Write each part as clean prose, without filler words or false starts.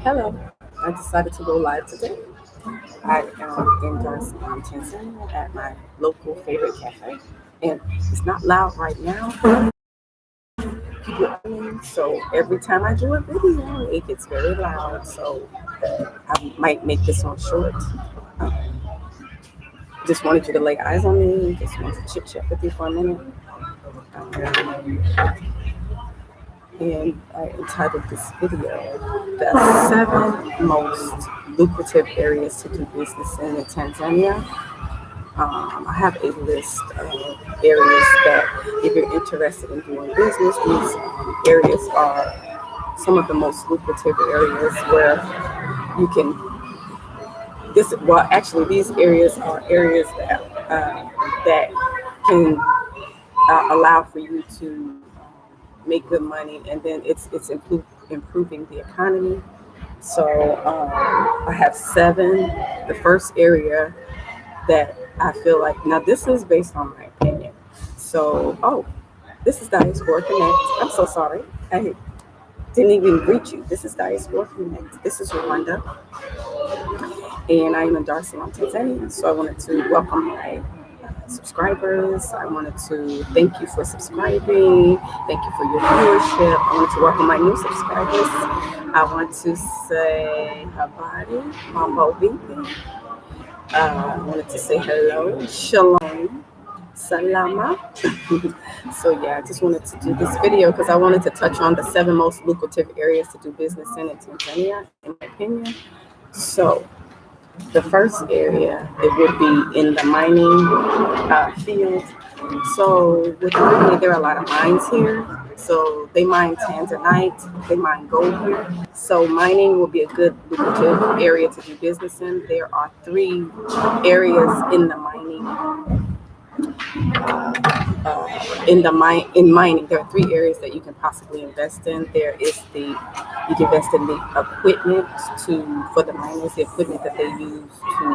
Hello, I decided to go live today. I am in Dar Es Salaam Tanzania at my local favorite cafe. And it's not loud right now. People are in, so every time I do a video, it gets very loud. So I might make this one short. Um, just wanted you to lay eyes on me. Just wanted to chit chat with you for a minute. And I entitled this video, The 7 Most Lucrative Areas to Do Business in Tanzania. I have a list of areas that, if you're interested in doing business, these areas are some of the most lucrative areas where you can. These areas are areas that can allow for you to make good money, and then it's improving the economy. So I have 7. The first area that I feel like, now this is based on my opinion. So, this is Diaspora Connect. I'm so sorry. I didn't even greet you. This is Diaspora Connect. This is Rwanda. And I am in Dar Es Salaam Tanzania. So I wanted to welcome my subscribers. I wanted to thank you for subscribing. Thank you for your viewership. I wanted to welcome my new subscribers. I want to say habari, mambo vipi. I wanted to say hello, shalom, salama. So yeah, I just wanted to do this video because I wanted to touch on the 7 most lucrative areas to do business in Tanzania, in my opinion. So the first area, it would be in the mining field. So with mining, there are a lot of mines here. So they mine tanzanite, they mine gold here. So mining will be a good lucrative area to do business in. There are 3 areas in the mining. In mining, there are 3 areas that you can possibly invest in. You can invest in the equipment for the miners, the equipment that they use to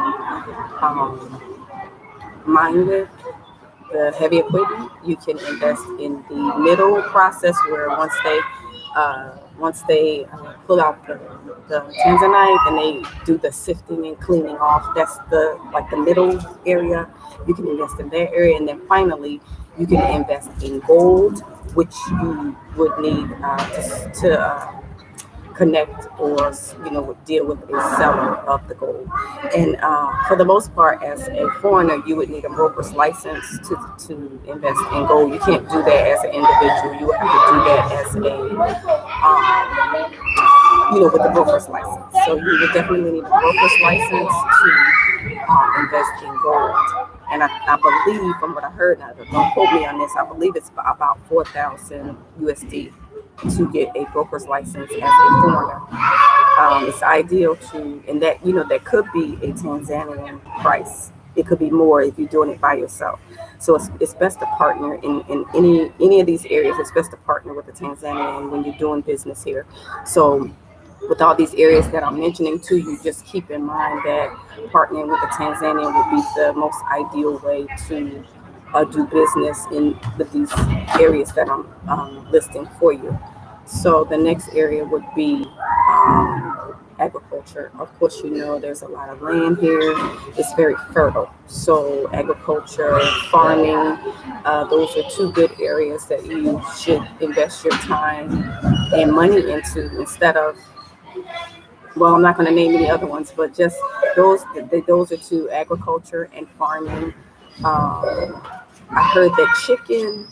mine with, the heavy equipment. You can invest in the middle process, where once they pull out the tanzanite and they do the sifting and cleaning off. That's the middle area. You can invest in that area, and then finally you can invest in gold, which you would need to connect or deal with a seller of the gold. And for the most part, as a foreigner, you would need a broker's license to invest in gold. You can't do that as an individual. You would have to do that as with the broker's license. So you would definitely need a broker's license to invest in gold. And I believe, from what I heard, now don't quote me on this, I believe it's about 4,000 USD to get a broker's license as a foreigner. It's ideal and that could be a Tanzanian price. It could be more if you're doing it by yourself. So it's best to partner in any of these areas. It's best to partner with a Tanzanian when you're doing business here. So with all these areas that I'm mentioning to you, just keep in mind that partnering with a Tanzanian would be the most ideal way to do business with these areas that I'm listing for you. So the next area would be agriculture. Of course, there's a lot of land here. It's very fertile. So agriculture, farming, those are 2 good areas that you should invest your time and money into, instead of, well, I'm not going to name any other ones, but just those are 2, agriculture and farming. I heard that chicken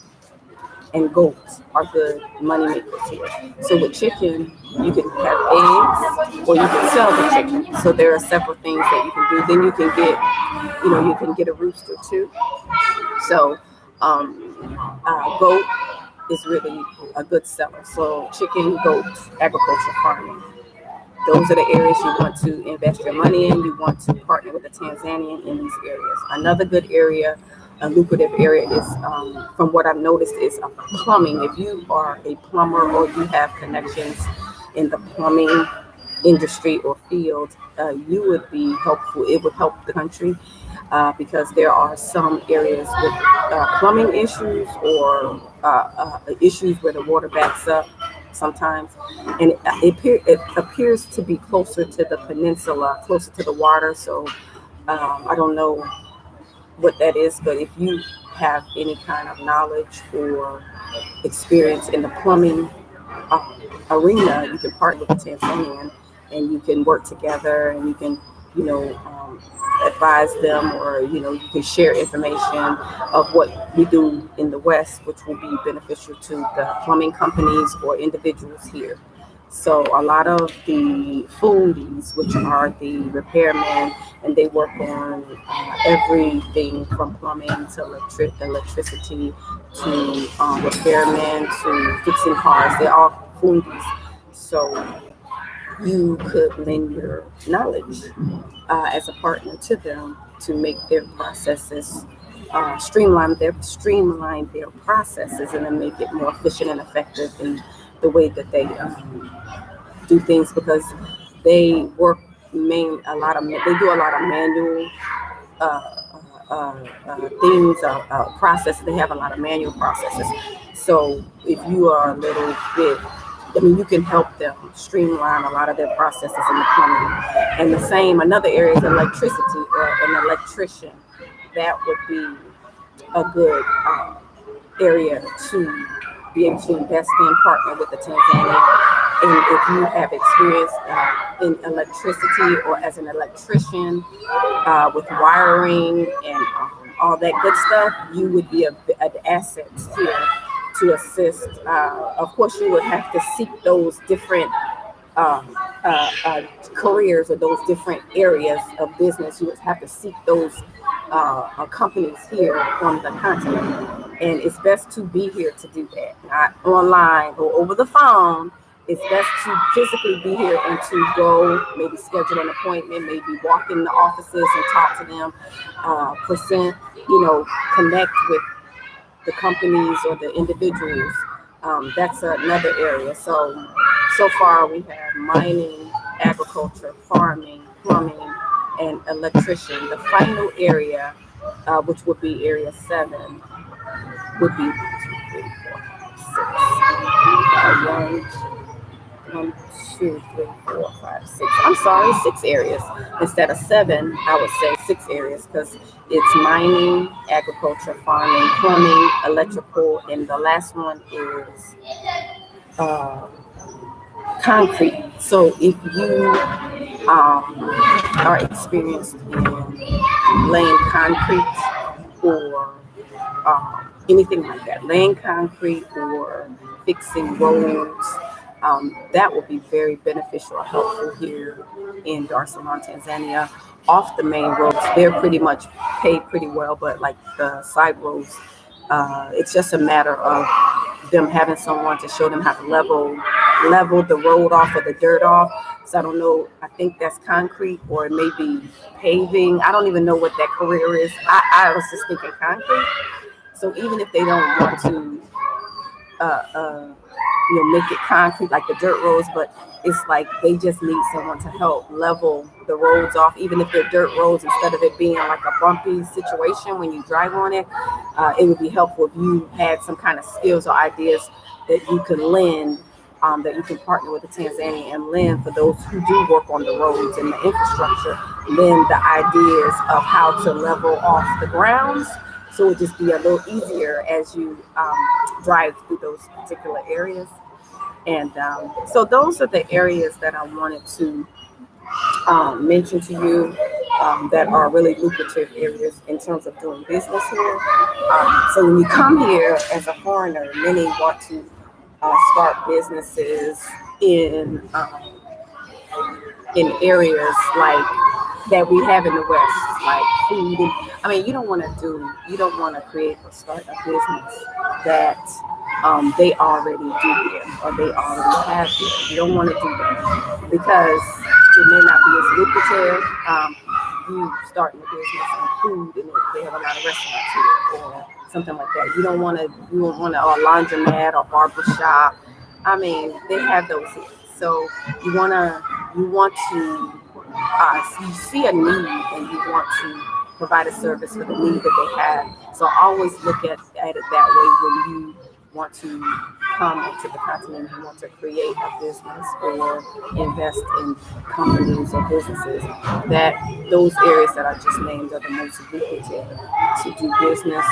and goats are good money makers here. So with chicken, you can have eggs or you can sell the chicken. So there are several things that you can do. Then you can get a rooster too. So goat is really a good seller. So chicken, goat, agriculture, farming. Those are the areas you want to invest your money in. You want to partner with a Tanzanian in these areas. Another good area, a lucrative area, is, from what I've noticed, is plumbing. If you are a plumber or you have connections in the plumbing industry or field, you would be helpful. It would help the country. because there are some areas with plumbing issues or issues where the water backs up sometimes, and it appears to be closer to the peninsula, closer to the water. So I don't know what that is, but if you have any kind of knowledge or experience in the plumbing uh, arena, you can partner with a Tanzanian and you can work together and you can, you know, advise them, or, you know, you can share information of what we do in the West, which will be beneficial to the plumbing companies or individuals here. So a lot of the fundies, which are the repairmen, and they work on everything from plumbing to electricity to repairmen to fixing cars. They're all fundies. So you could lend your knowledge as a partner to them to make their processes streamline their processes, and then make it more efficient and effective in the way that they do things, because they work they do a lot of manual uh, things, processes. They have a lot of manual processes. So if you are a little bit, I mean, you can help them streamline a lot of their processes in the plumbing. And the same, another area is electricity, or an electrician. That would be a good area to be able to invest in, partner with the Tanzania. And if you have experience in electricity or as an electrician with wiring and all that good stuff, you would be an asset here to assist. Of course, you would have to seek those different um, careers or those different areas of business. You would have to seek those companies here on the continent. And it's best to be here to do that, not online or over the phone. It's best to physically be here and to go, maybe schedule an appointment, maybe walk in the offices and talk to them, present, connect with the companies or the individuals. That's another area. So far we have mining, agriculture, farming, plumbing, and electrician. The final area, which would be area 7, would be 1, 2, 3, 4, 5, 6. 1, 2, 3, 4, 5, 6. I'm sorry, 6 areas instead of 7. I would say 6 areas because it's mining, agriculture, farming, plumbing, electrical, and the last one is uh, concrete. So if you are experienced in laying concrete or anything like that, laying concrete or fixing roads, that would be very beneficial or helpful here in Dar es Salaam, Tanzania. Off the main roads, they're pretty much paid pretty well, but like the side roads, it's just a matter of them having someone to show them how to level the road off or the dirt off. So I don't know. I think that's concrete, or it may be paving. I don't even know what that career is. I was just thinking concrete. So even if they don't want to, make it concrete like the dirt roads, but it's like they just need someone to help level the roads off, even if they're dirt roads, instead of it being like a bumpy situation when you drive on it. It would be helpful if you had some kind of skills or ideas that you could lend, that you can partner with the Tanzania and lend for those who do work on the roads and the infrastructure, lend the ideas of how to level off the grounds. So it would just be a little easier as you drive through those particular areas. And so those are the areas that I wanted to mention to you, that are really lucrative areas in terms of doing business here. So when you come here as a foreigner, many want to start businesses in areas like that we have in the West, like food. I mean, you don't want to create or start a business that they already do here or they already have here. You don't want to do that because it may not be as lucrative. You starting a business in food and they have a lot of restaurants here or something like that. You don't want a laundromat or barber shop. I mean, they have those here. So you want to you see a need and you want to provide a service for the need that they have. So always look at it that way when you want to come to the continent and want to create a business or invest in companies or businesses, that those areas that I just named are the most lucrative to do business,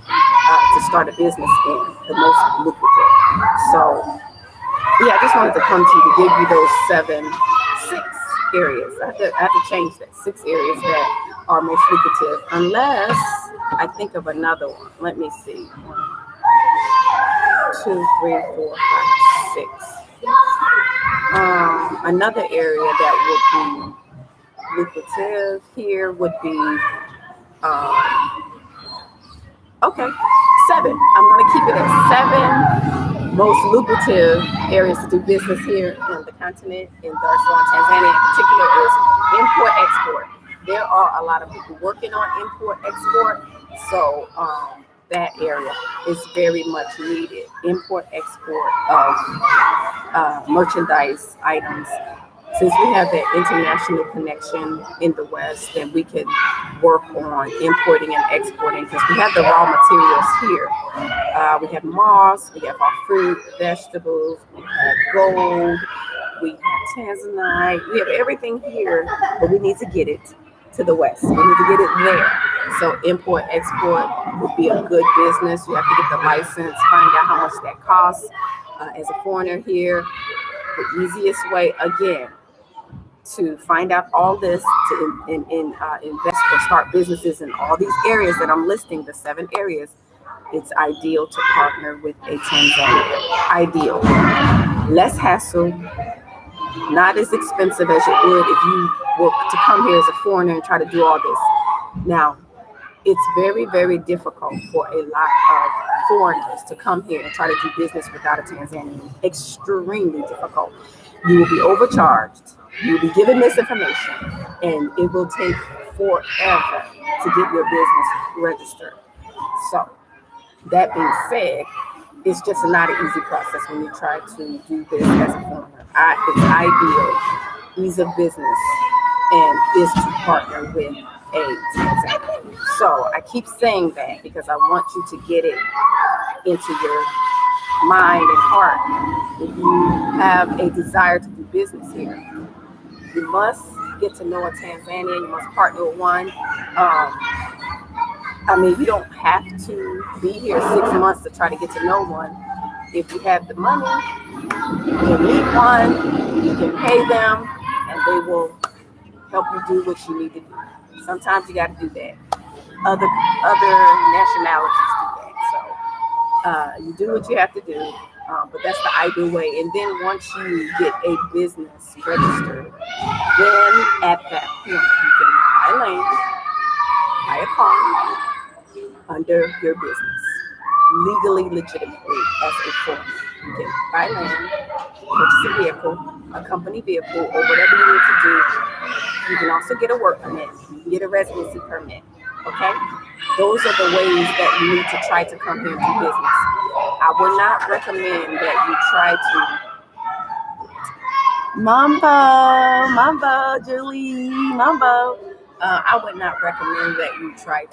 to start a business in, the most lucrative. So yeah, I just wanted to come to you to give you those six areas. I have to change that. 6 areas that are most lucrative, unless I think of another one. Let me see. 1, 2, 3, 4, 5, 6. Another area that would be lucrative here would be okay, 7. I'm going to keep it at 7 most lucrative areas to do business here on the continent in Dar es Salaam, Tanzania. In particular, is import-export. There are a lot of people working on import-export, so that area is very much needed. Import-export of merchandise items. Since we have that international connection in the West, then we can work on importing and exporting because we have the raw materials here. We have moss, we have our fruit, vegetables, we have gold, we have tanzanite, we have everything here, but we need to get it to the West. We need to get it there. So import, export would be a good business. You have to get the license, find out how much that costs. As a foreigner here, the easiest way, again, to find out all this, to invest or start businesses in all these areas that I'm listing, the 7 areas, it's ideal to partner with a Tanzanian. Ideal. Less hassle, not as expensive as it would if you were to come here as a foreigner and try to do all this. Now, it's very, very difficult for a lot of foreigners to come here and try to do business without a Tanzanian. Extremely difficult. You will be overcharged. You will be given misinformation, and it will take forever to get your business registered. So, that being said, it's just not an easy process when you try to do this as a foreigner. It's ideal, ease of business, and is to partner with a Tanzanian. So I keep saying that because I want you to get it into your mind and heart. If you have a desire to do business here, you must get to know a Tanzanian. You must partner with one. You don't have to be here 6 months to try to get to know one. If you have the money, you can meet one, you can pay them, and they will help you do what you need to do. Sometimes you got to do that. Other nationalities do that. So you do what you have to do, but that's the ideal way. And then once you get a business registered, then at that point you can buy land, buy a car under your business, legally, legitimately as a foreigner. You can buy land, purchase a vehicle, a company vehicle, or whatever you need to do. You can also get a work permit. You can get a residency permit. Okay? Those are the ways that you need to try to come here and do business. I would not recommend that you try to Mambo, Julie, Mambo. I would not recommend that you try to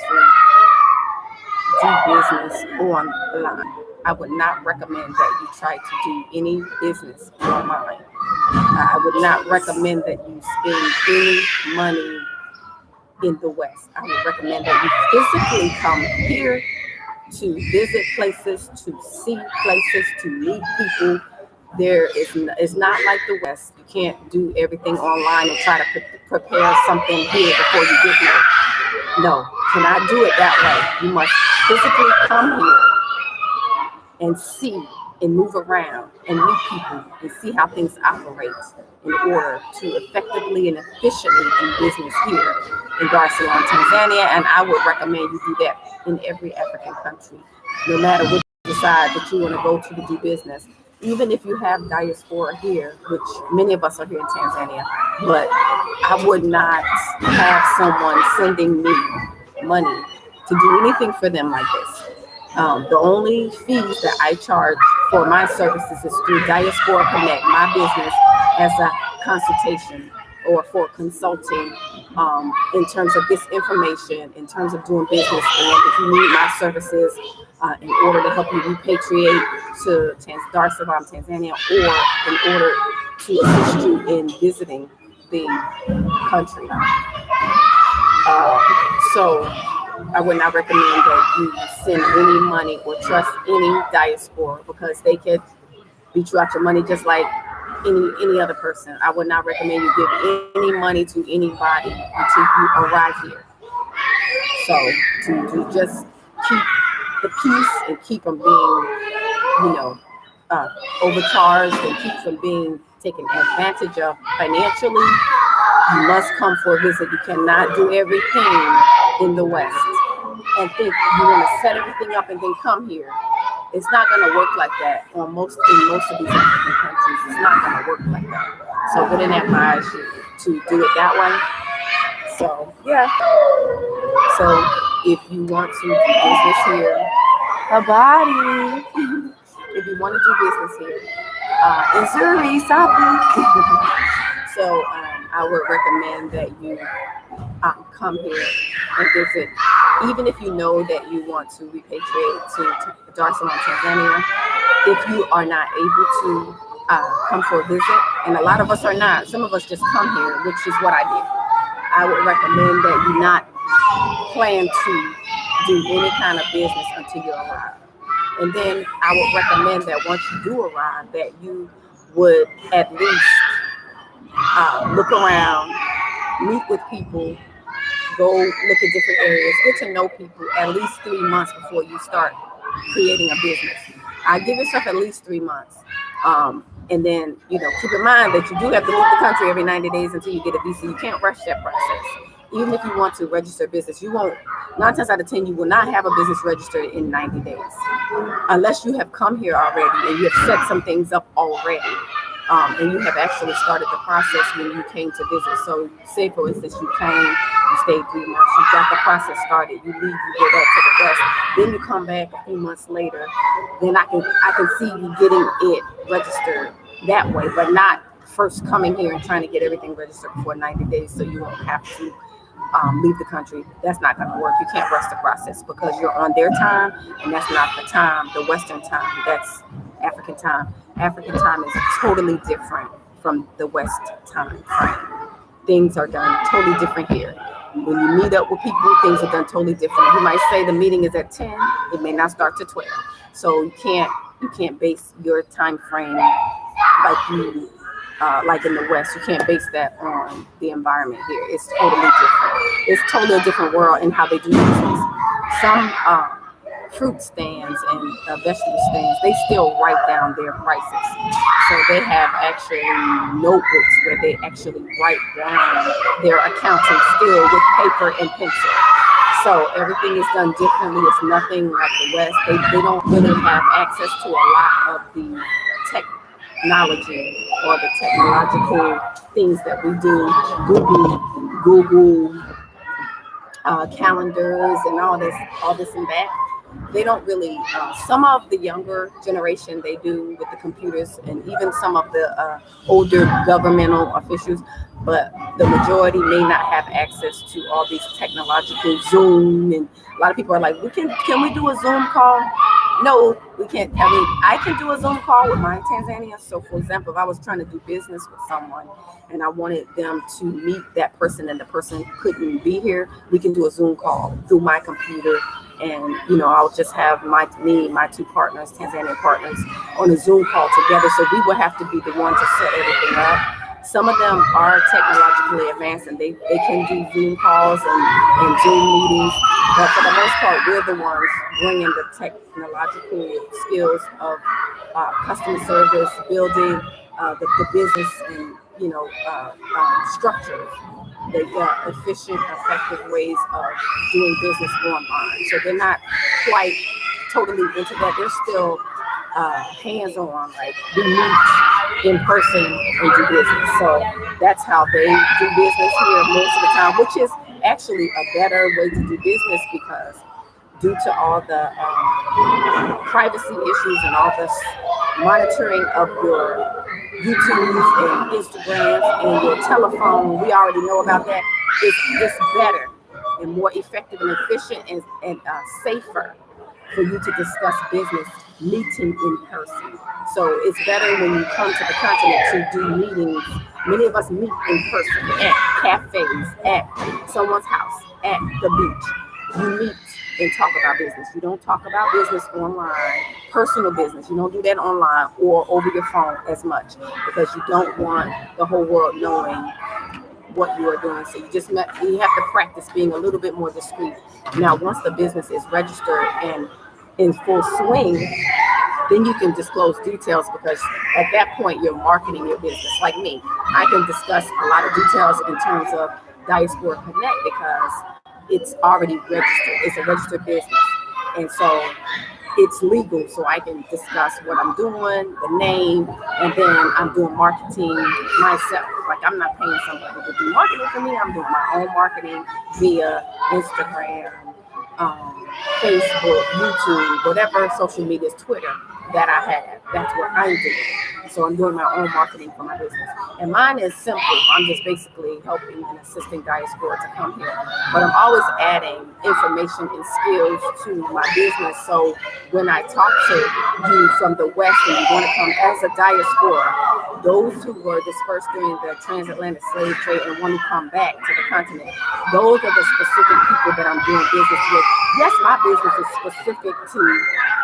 do business online. I would not recommend that you try to do any business online. I would not recommend that you spend any money in the West. I would recommend that you physically come here to visit places, to see places, to meet people. It's not like the West. You can't do everything online and try to prepare something here before you get here. No, cannot do it that way. You must physically come here and see and move around and meet people and see how things operate in order to effectively and efficiently do business here in Dar es Salaam, Tanzania. And I would recommend you do that in every African country, no matter which side that you want to go to do business. Even if you have diaspora here, which many of us are here in Tanzania, but I would not have someone sending me money to do anything for them like this. The only fees that I charge for my services is through Diaspora Connect, my business, as a consultation or for consulting in terms of this information, in terms of doing business. And if you need my services in order to help you repatriate to Dar es Salaam, Tanzania, or in order to assist you in visiting the country. So I would not recommend that you send any money or trust any diaspora, because they could beat you out your money just like any other person. I would not recommend you give any money to anybody until you arrive here. So to just keep the peace and keep from being, overcharged and keep from being taken advantage of financially, you must come for a visit. You cannot do everything in the West and think you want to set everything up and then come here. It's not going to work like that in most of these African countries. It's not going to work like that. So I wouldn't advise you to do it that way. So, yeah. So if you want to do business here, if you want to do business here, in Surrey, so I would recommend that you come here and visit, even if you know that you want to repatriate to Dar es Salaam, Tanzania. If you are not able to come for a visit, and a lot of us are not, some of us just come here, which is what I did. I would recommend that you not plan to do any kind of business until you arrive. And then I would recommend that once you do arrive, that you would at least look around, meet with people, go look at different areas, get to know people at least 3 months before you start creating a business. Give yourself at least 3 months. And then, keep in mind that you do have to leave the country every 90 days until you get a visa. You can't rush that process. Even if you want to register a business, you won't, 9 times out of 10, you will not have a business registered in 90 days. Unless you have come here already and you have set some things up already. And you have actually started the process when you came to visit. So say, for instance, you came, you stayed 3 months, you got the process started, you leave, you go back to the West, then you come back a few months later, then I can see you getting it registered that way, but not first coming here and trying to get everything registered before 90 days so you won't have to leave the country. That's not going to work. You can't rush the process because you're on their time, and that's not the time, the Western time. That's African time. African time is totally different from the West time frame. Things are done totally different here. When you meet up with people, things are done totally different. You might say the meeting is at 10, it may not start to 12. So you can't base your time frame like in the West. You can't base that on the environment here. It's totally different. It's totally a different world in how they do business. Some fruit stands and vegetable stands, they still write down their prices. So they have actually notebooks where they actually write down their accounting still with paper and pencil. So everything is done differently. It's nothing like the West. They don't really have access to a lot of the technology or the technological things that we do. Google calendars and all this and that. They don't really, some of the younger generation, they do with the computers, and even some of the older governmental officials, but the majority may not have access to all these technological Zoom. And a lot of people are like, can we do a Zoom call? No, we can't. I mean, I can do a Zoom call with my Tanzania. So for example, if I was trying to do business with someone and I wanted them to meet that person and the person couldn't be here, we can do a Zoom call through my computer. And, I'll just have my two partners, Tanzanian partners, on a Zoom call together. So we will have to be the one to set everything up. Some of them are technologically advanced and they can do Zoom calls and Zoom meetings. But for the most part, we're the ones bringing the technological skills of customer service, building the business and, structure. The efficient, effective ways of doing business online. So they're not quite totally into that. They're still hands-on, like we meet in person and do business. So that's how they do business here most of the time, which is actually a better way to do business because due to all the privacy issues and all this monitoring of your YouTubes and Instagrams and your telephone. We already know about that. It's better and more effective and efficient and safer for you to discuss business meeting in person. So it's better when you come to the continent to do meetings. Many of us meet in person at cafes, at someone's house, at the beach. You meet and talk about business. You don't talk about business online, personal business. You don't do that online or over your phone as much because you don't want the whole world knowing what you are doing. So you have to practice being a little bit more discreet. Now, once the business is registered and in full swing, then you can disclose details because at that point you're marketing your business. Like me, I can discuss a lot of details in terms of Diaspora Connect because it's already registered. It's a registered business. And so it's legal, so I can discuss what I'm doing, the name, and then I'm doing marketing myself. Like I'm not paying somebody to do marketing for me. I'm doing my own marketing via Instagram, Facebook, YouTube, whatever social media, Twitter that I have. That's what I'm doing. So I'm doing my own marketing for my business. And mine is simple. I'm just basically helping and assisting diaspora to come here. But I'm always adding information and skills to my business. So when I talk to you from the West and you want to come as a diaspora, those who were dispersed during the transatlantic slave trade and want to come back to the continent, those are the specific people that I'm doing business with. Yes, my business is specific to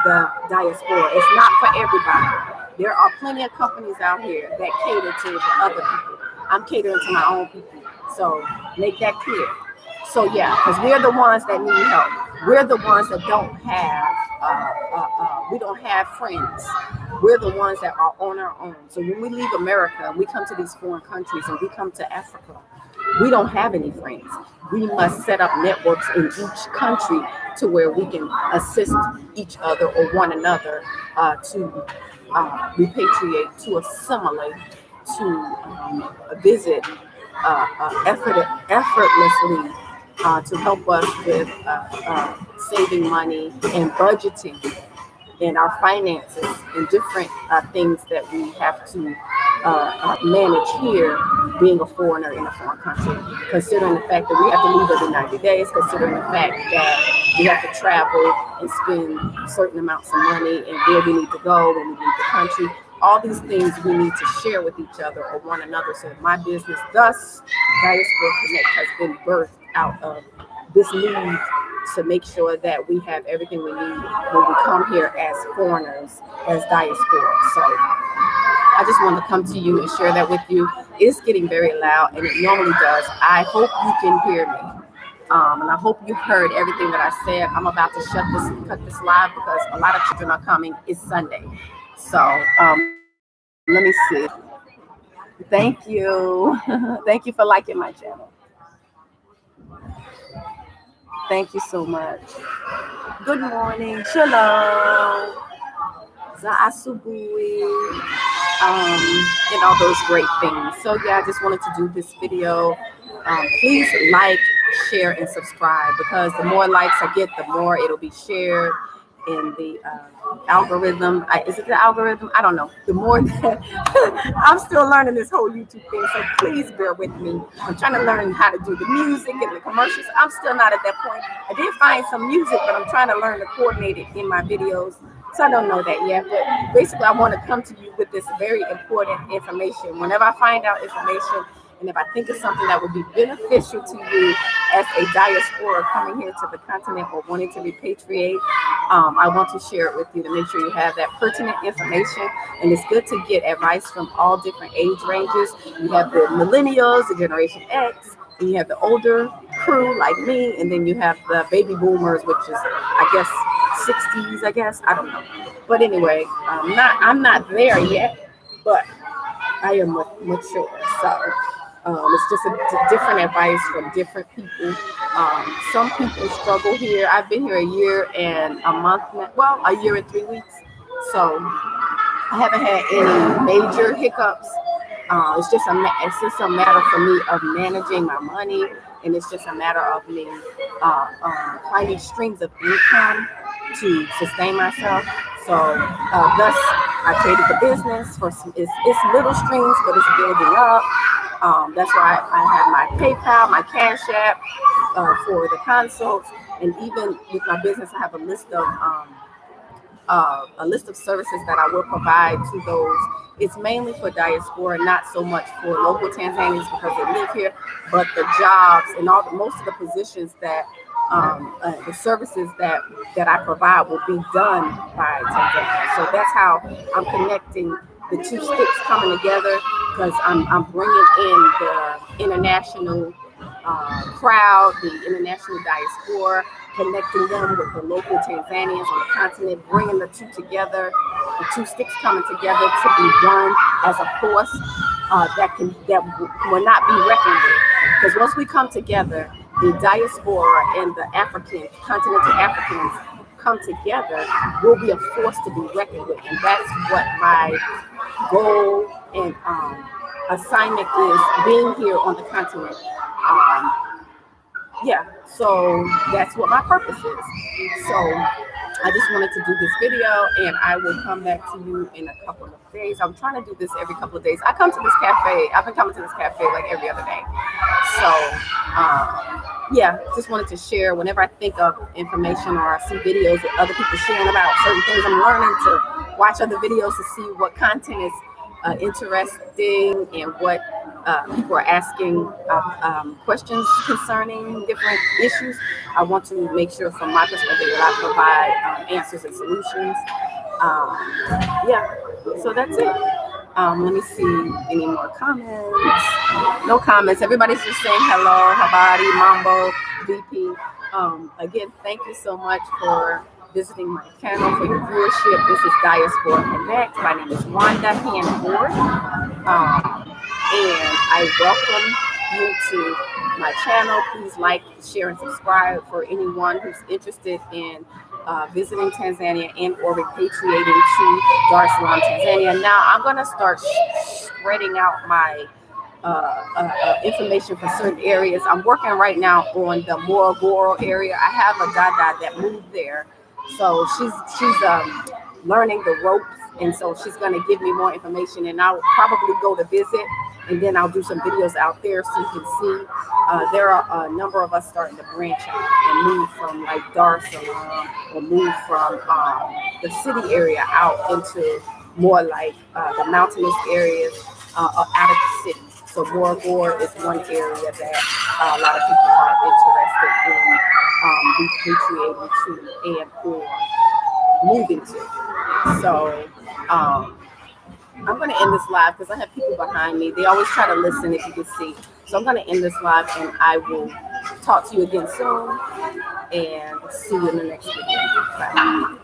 the diaspora. It's not for everybody. There are plenty of companies out here that cater to the other people. I'm catering to my own people. So make that clear. So yeah, because we're the ones that need help. We're the ones that don't have, we don't have friends. We're the ones that are on our own. So when we leave America, we come to these foreign countries and we come to Africa. We don't have any friends. We must set up networks in each country to where we can assist each other or one another to repatriate, to assimilate, to visit effortlessly to help us with saving money and budgeting in our finances and different things that we have to manage here being a foreigner in a foreign country, considering the fact that we have to leave every 90 days, considering the fact that we have to travel and spend certain amounts of money and where we need to go when we leave the country. All these things we need to share with each other or one another. So my business, thus Diaspora Connect, has been birthed out of this need to make sure that we have everything we need when we come here as foreigners, as diaspora. So I just want to come to you and share that with you. It's getting very loud, and it normally does. I hope you can hear me. And I hope you've heard everything that I said. I'm about to cut this live because a lot of children are coming. It's Sunday. So let me see. Thank you. Thank you for liking my channel. Thank you so much. Good morning. Shalom. Za'asubui. And all those great things. So yeah, I just wanted to do this video. Please like, share, and subscribe because the more likes I get, the more it'll be shared in the algorithm. Is it the algorithm? I don't know. The more that I'm still learning this whole YouTube thing, so please bear with me. I'm trying to learn how to do the music and the commercials. I'm still not at that point. I did find some music, but I'm trying to learn to coordinate it in my videos. So I don't know that yet, but basically I want to come to you with this very important information. Whenever I find out information, and if I think it's something that would be beneficial to you as a diaspora coming here to the continent or wanting to repatriate, I want to share it with you to make sure you have that pertinent information. And it's good to get advice from all different age ranges. You have the millennials, the Generation X, and you have the older crew like me, and then you have the baby boomers, which is, I guess, 60s, I guess. I don't know. But anyway, I'm not there yet, but I am mature. So it's just a different advice from different people. Some people struggle here. I've been here a year and a month, well, a year and 3 weeks. So I haven't had any major hiccups. It's just a matter for me of managing my money, and it's just a matter of me finding streams of income to sustain myself. So thus I created the business for some, it's little streams, but it's building up. That's why I have my PayPal, my Cash App for the consults, and even with my business, I have a list of services that I will provide to those. It's mainly for diaspora, not so much for local Tanzanians because they live here, but the jobs and most of the positions that the services that I provide will be done by Tanzania. So that's how I'm connecting the two sticks coming together, because I'm bringing in the international crowd, the international diaspora, connecting them with the local Tanzanians on the continent, bringing the two together, the two sticks coming together to be one as a force that will not be reckoned with. Because once we come together, the diaspora and the continental Africans come together, will be a force to be reckoned with. And that's what my goal and assignment is, being here on the continent. So that's what my purpose is. So I just wanted to do this video, and I will come back to you in a couple of days. I'm trying to do this every couple of days. I come to this cafe. I've been coming to this cafe like every other day. So just wanted to share whenever I think of information or I see videos that other people sharing about certain things. I'm learning to watch other videos to see what content is interesting and what people are asking questions concerning different issues. I want to make sure from my perspective that I provide answers and solutions. So that's it. Let me see any more comments. No comments. Everybody's just saying hello, Habari, Mambo, VP. Again, thank you so much for visiting my channel, for your viewership. This is Diaspora Connect. My name is Wanda Hanford. And I welcome you to my channel. Please like, share, and subscribe for anyone who's interested in visiting Tanzania and or repatriating to Dar es Salaam, Tanzania. Now I'm going to start spreading out my information for certain areas. I'm working right now on the Morogoro area. I have a dada that moved there, so she's learning the ropes, and so she's going to give me more information, and I'll probably go to visit, and then I'll do some videos out there so you can see. There are a number of us starting to branch out and move from like Dar es Salaam, or move from the city area out into more like the mountainous areas out of the city. So Morogoro is one area that a lot of people are interested in repatriating to and or moving to. So I'm going to end this live because I have people behind me. They always try to listen, if you can see. So I'm going to end this live, and I will talk to you again soon, and see you in the next video. Bye.